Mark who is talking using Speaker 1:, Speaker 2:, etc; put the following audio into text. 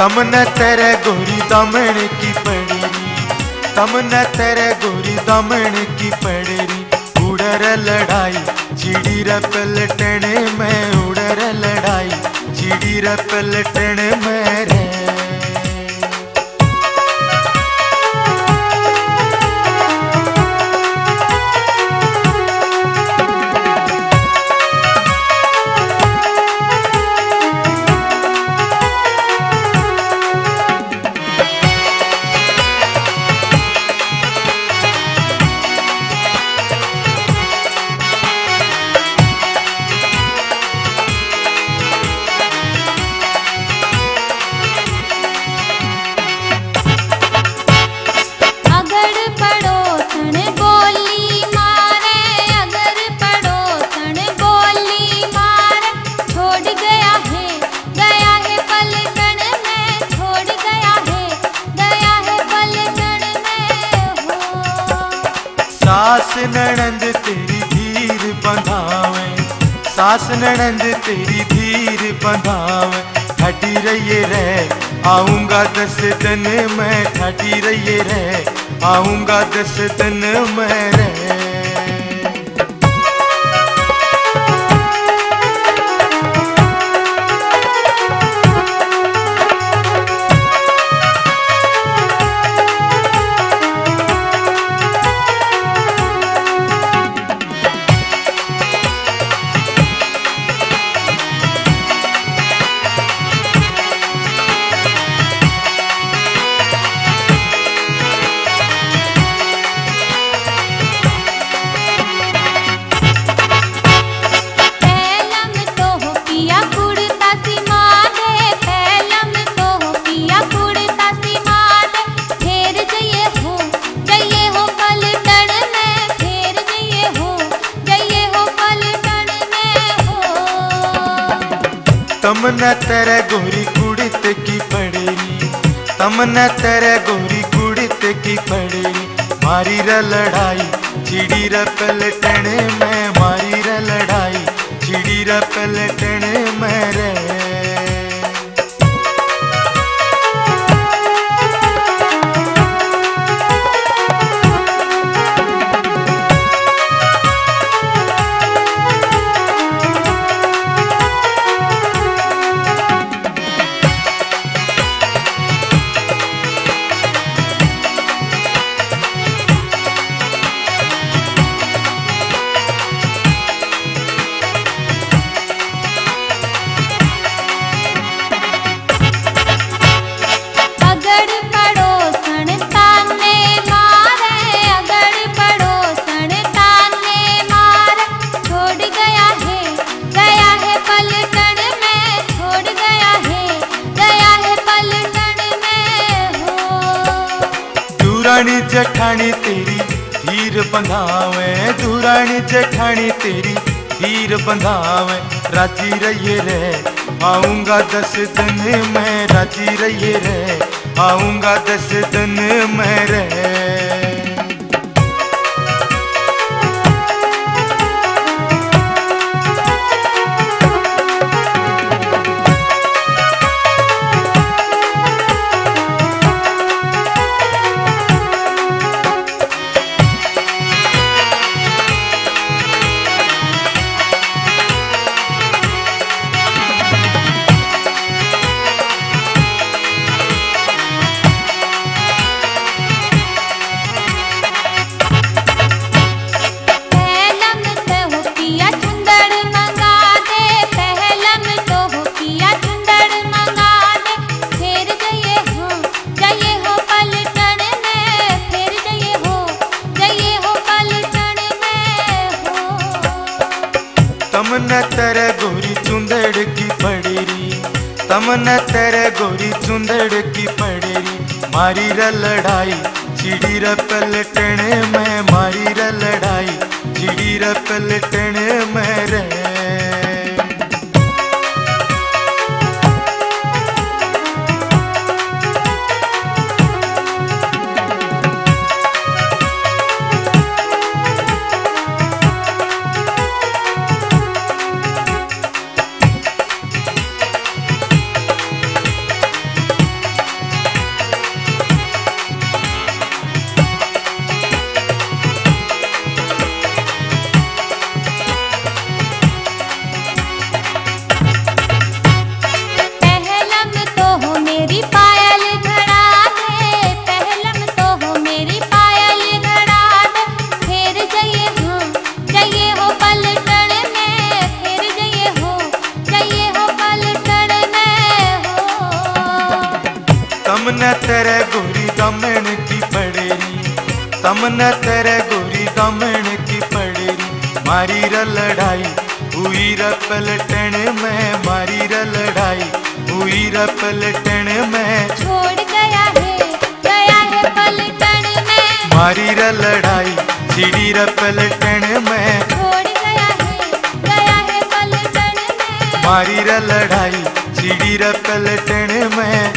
Speaker 1: तमने तेरे गोरी दामन की पड़ेरी, तमने तेरे गोरी दामन की पड़ेरी। उड़र लड़ाई चिड़ी रे पलटने में, उड़र लड़ाई चिड़ी रे पलटने में रे। सास ननंद तेरी धीर बंधावे, सास ननंद तेरी धीर बंधावे। ठाटी रहिए रे आऊंगा 10 दिन में, ठाटी रहिए रे आऊंगा 10 दिन में रे। तमने तेरे गोरी कुड़ित की पड़ेरी, तमने तेरे गोरी कुड़ित की पड़ेरी। मारी रे लड़ाई चिड़ी रे पलटने में, मारी रे लड़ाई चिड़ी रे पलटने में रे। दूरानी जेठानी तेरी धीर बंधावे, दूरानी जेठानी तेरी धीर बंधावे। राजी रहिए रे आऊंगा 10 दिन में, राजी रहिए रे आऊंगा 10 दिन में रे। तमने तेरे गोरी चुंदड़ की पड़ेरी, तमने तेरे गोरी चुंदड़ की पड़ेरी। मारी रे लड़ाई चिड़ी रे पलटने में, मारी रे लड़ाई चिड़ी रे पलटने में रे। समन तेरे गोरी दमन की पड़री, मारी र लड़ाई हुई र पलटन में, मारी र लड़ाई हुई र पलटन में।
Speaker 2: छोड़ गया है पलटन में,
Speaker 1: मारी र लड़ाई सीढ़ी र पलटन में।
Speaker 2: छोड़ गया है पलटन में,
Speaker 1: मारी र लड़ाई सीढ़ी र पलटन में।